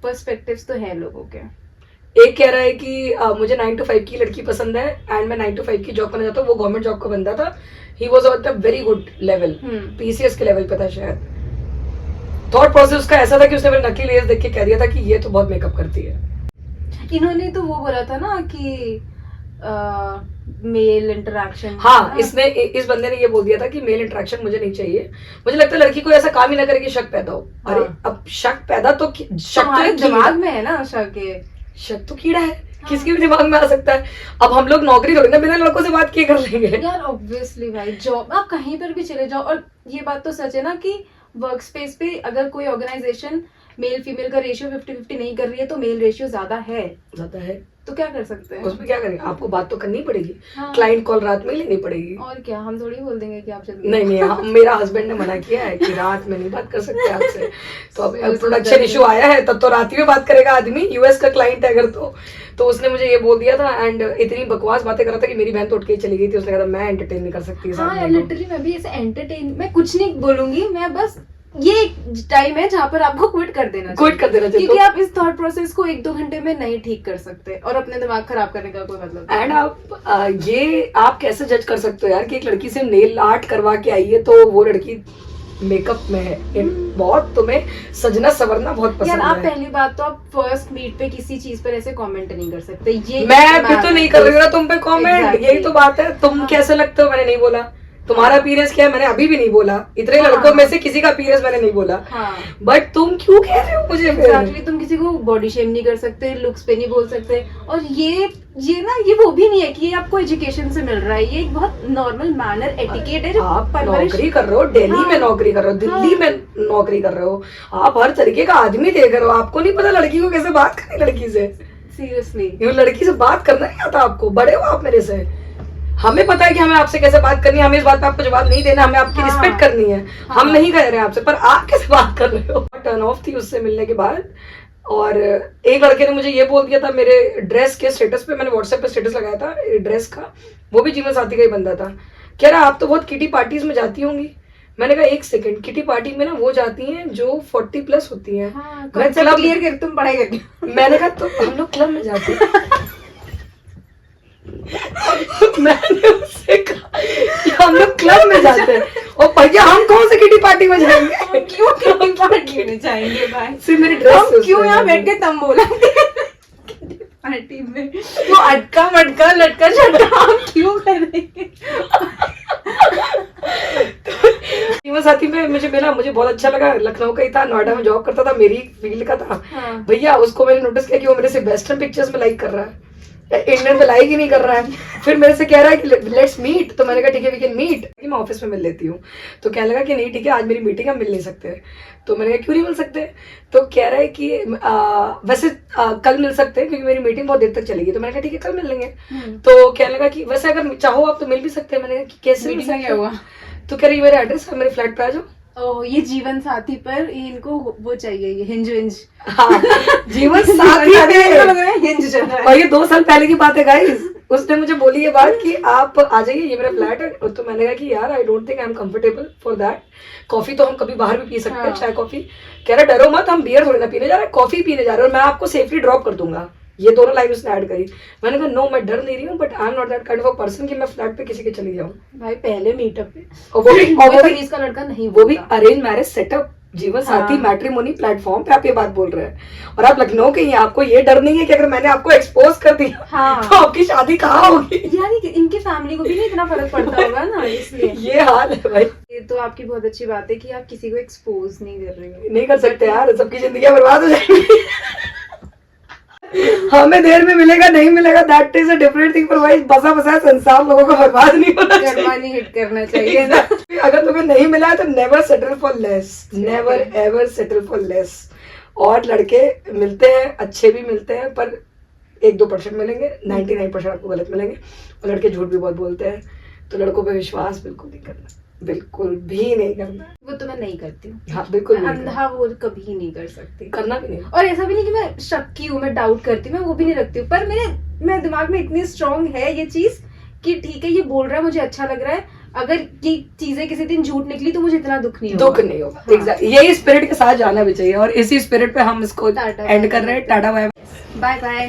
Perspectives तो है लोगों के। एक कह रहा है कि मुझे 9 to 5 की लड़की पसंद है एंड मैं 9 to 5 की जॉब करना चाहता हूँ। वो गवर्नमेंट जॉब का बंदा था, he was on the very good level, PCS के लेवल पे था शायद। थॉट प्रोसेस उसका ऐसा था कि उसने मेरे नकली लेस देख के कह दिया था कि ये तो बहुत मेकअप करती है। इन्होंने तो वो बोला था ना कि मेल इंटरेक्शन। हाँ, इसने इस बंदे ने ये बोल दिया था कि मेल इंटरेक्शन मुझे नहीं चाहिए। मुझे लगता है लड़की को ऐसा काम ही ना करे कि शक पैदा हो। हाँ। अरे अब शक पैदा तो शक हमारे तो दिमाग में है ना शक तो कीड़ा है, किसके भी दिमाग में आ सकता है। अब हम लोग नौकरी थोड़ी ना बिना लड़कों से बात किए कर लेंगे यार। ऑब्वियसली भाई, जॉब आप कहीं पर भी चले जाओ, और ये बात तो सच है ना कि वर्क स्पेस पे अगर कोई ऑर्गेनाइजेशन मेल फीमेल का रेशियो 50-50 नहीं कर रही है तो मेल रेशियो ज्यादा है तो क्या कर सकते हैं उसमें? क्या करें, आपको बात तो करनी पड़ेगी। हाँ। क्लाइंट कॉल रात में ही लेनी पड़ेगी। और क्या, हम थोड़ी बोल देंगे कि आप जल्दी। नहीं, मेरा हस्बैंड ने मना किया है कि रात में नहीं बात कर सकते आपसे। तो अब प्रोडक्शन इशू आया है तब तो रात ही में बात करेगा आदमी। यूएस का क्लाइंट है अगर तो उसने मुझे ये बोल दिया था एंड इतनी बकवास बातें कर रहा था कि मेरी बहन तो उठ के चली गई थी। उसने कहा मैं एंटरटेन नहीं कर सकती। हाँ लिटरली मैं भी ऐसे एंटरटेन, मैं कुछ नहीं बोलूंगी, मैं बस ये टाइम है जहाँ पर आपको क्विट कर देना चाहिए क्योंकि आप इस थॉट प्रोसेस को 1-2 घंटे में नहीं ठीक कर सकते और अपने दिमाग खराब करने का कोई मतलब नहीं। एंड आप ये आप कैसे जज कर सकते हो यार कि एक लड़की से नेल आर्ट करवा के आई है तो वो लड़की मेकअप में है। बहुत तुम्हें सजना सवरना बहुत पसंद यार, है। आप पहली बात तो आप फर्स्ट मीट पे किसी चीज पर ऐसे कमेंट नहीं कर सकते। ये मैं भी तो नहीं कर रही हूँ ना तुम पे कमेंट। Exactly. यही तो बात है। तुम कैसे लगते हो मैंने नहीं बोला। तुम्हारा अपीयरेंस क्या है मैंने अभी भी नहीं बोला। इतने लड़कों में से किसी का अपीयरेंस मैंने नहीं बोला। बट तुम क्यों कह रहे हो मुझे? एग्जैक्टली, तुम किसी को बॉडी शेम नहीं कर सकते, लुक्स पे नहीं बोल सकते। और ये ना ये वो भी नहीं है कि ये आपको एजुकेशन से मिल रहा है। ये एक बहुत नॉर्मल मैनर एटिकेट है जो आप नौकरी कर रहे हो, दिल्ली में नौकरी कर रहे हो, दिल्ली में नौकरी कर रहे हो, आप हर तरीके का आदमी देख रहे हो। आपको नहीं पता लड़की को कैसे बात करनी लड़की से? सीरियसली, लड़की से बात करना नहीं आता आपको? बड़े हो आप मेरे से। हमें पता है कि हमें आपसे कैसे बात करनी है। हमें इस बात पे आपको जवाब नहीं देना, हमें आपकी रिस्पेक्ट करनी है। हम नहीं कह रहे हैं आपसे, पर आप कैसे बात कर रहे हो? टर्न ऑफ थी उससे मिलने के बाद। और एक लड़के ने मुझे ये बोल दिया था मेरे ड्रेस के स्टेटस पे, मैंने व्हाट्सएप पे स्टेटस लगाया था ड्रेस का, वो भी जीवन साथी का ही बंदा था। कह रहा आप तो बहुत किटी पार्टीज में जाती होंगी। मैंने कहा एक सेकंड, किटी पार्टी में ना वो जाती हैं जो 40+ होती हैं। मैं क्लब क्लियर कर, तुम पढ़ाई करके। मैंने कहा तो हम लोग क्लब में जाते हैं। मैंने उससे कहा कि हम लोग क्लब में जाते हैं। और भैया हम कौन से किटी पार्टी में जाएंगे? क्यों किटी पार्टी में जाएंगे भाई? सिर्फ मेरी ड्रेस क्यों यहाँ बैठ के तुम बोला पार्टी में वो अटका मटका लटका झटका हम क्यों करेंगे? जीवन साथी में मुझे मिला, मुझे बहुत अच्छा लगा। लखनऊ का ही था, नोएडा में जॉब करता था, मेरी फील्ड का था। भैया उसको मैंने नोटिस किया कि वो मेरे से वेस्टर्न पिक्चर्स में लाइक कर रहा है, इंडियन पे लाइक ही नहीं कर रहा है। फिर मेरे से कह रहा है कि लेट्स मीट। तो मैंने कहा ठीक है वी कैन मीट, मैं ऑफिस में मिल लेती हूँ। तो कहने लगा कि नहीं ठीक है आज मेरी मीटिंग है, मिल नहीं सकते। तो मैंने कहा क्यों नहीं मिल सकते? तो कह रहा है कि वैसे कल मिल सकते हैं क्योंकि मेरी मीटिंग बहुत देर तक चलेगी। तो मैंने कहा ठीक है कल मिल लेंगे। तो कहने लगा कि वैसे अगर चाहो आप तो मिल भी सकते हैं। मैंने कहा कि कैसे मिल सकते हो? तो कह रही मेरा एड्रेस है, मेरे फ्लैट पे आ जाओ। ओह, ये जीवन साथी पर इनको वो चाहिए, ये हिंज विंज। हाँ, जीवन साथी हिंज चल रहा है। और ये 2 साल पहले की बात है गाइस। उसने मुझे बोली ये बात कि आप आ जाइए, ये मेरा फ्लैट है। तो मैंने कहा कि यार I don't think I am comfortable for that. Coffee तो हम कभी बाहर भी पी सकते हैं, चाय कॉफी। कह रहा डरो मत, हम बियर थोड़ी ना पीने जा रहे हैं, कॉफी पीने जा रहे हैं और मैं आपको सेफली ड्रॉप कर दूंगा। ये दोनों लाइन उसने ऐड करी। मैंने कहा नो मैं डर नहीं रही हूँ, but I am not that kind of person कि मैं फ्लैट पे किसी के चली जाऊँ। भाई पहले मीटअप पे, और वो भी इसका लड़का नहीं, वो भी अरेंज मैरिज सेटअप, जीवन साथी मैट्रिमोनी प्लेटफॉर्म पे आप ये बात बोल रहे हैं। और आप लखनऊ के ही, आपको ये डर नहीं है कि अगर मैंने आपको एक्सपोज कर दिया तो आपकी शादी कहाँ होगी? यार इनकी फैमिली को भी नहीं इतना फर्क पड़ता होगा ना, इसलिए ये हाल है भाई। ये तो आपकी बहुत अच्छी बात है कि आप किसी को एक्सपोज नहीं कर रहे हो। नहीं कर सकते यार, सबकी जिंदगी बर्बाद हो जाएगी। हमें देर में मिलेगा नहीं मिलेगा that is a different thing, पर भाई बसा बसा संसार लोगों को बर्बाद नहीं होना चाहिए। हिट करना चाहिए ना। अगर तुम्हें नहीं मिला है तो never settle for less, never ever settle for less. और लड़के मिलते हैं, अच्छे भी मिलते हैं, पर 1-2% मिलेंगे, 99% आपको गलत मिलेंगे। और लड़के झूठ भी बहुत बोलते हैं, तो लड़कों पे विश्वास बिल्कुल नहीं करना, बिल्कुल भी नहीं करना। वो तो मैं नहीं करती हूँ। हाँ बिल्कुल अंधा वो कभी नहीं कर सकती, करना भी नहीं। और ऐसा भी नहीं कि मैं शक्की हूँ, मैं डाउट करती हूँ, मैं वो भी नहीं रखती हूँ। पर मेरे दिमाग में इतनी स्ट्रांग है ये चीज कि ठीक है ये बोल रहा है, मुझे अच्छा लग रहा है, अगर ये चीजें किसी दिन झूठ निकली तो मुझे इतना दुख नहीं होगा। दुख नहीं होगा। एग्जैक्ट यही स्पिरिट के साथ जाना भी चाहिए और इसी स्पिरिट पे हम इसको टाटा एंड कर रहे हैं। टाटा बाय बाय बाय।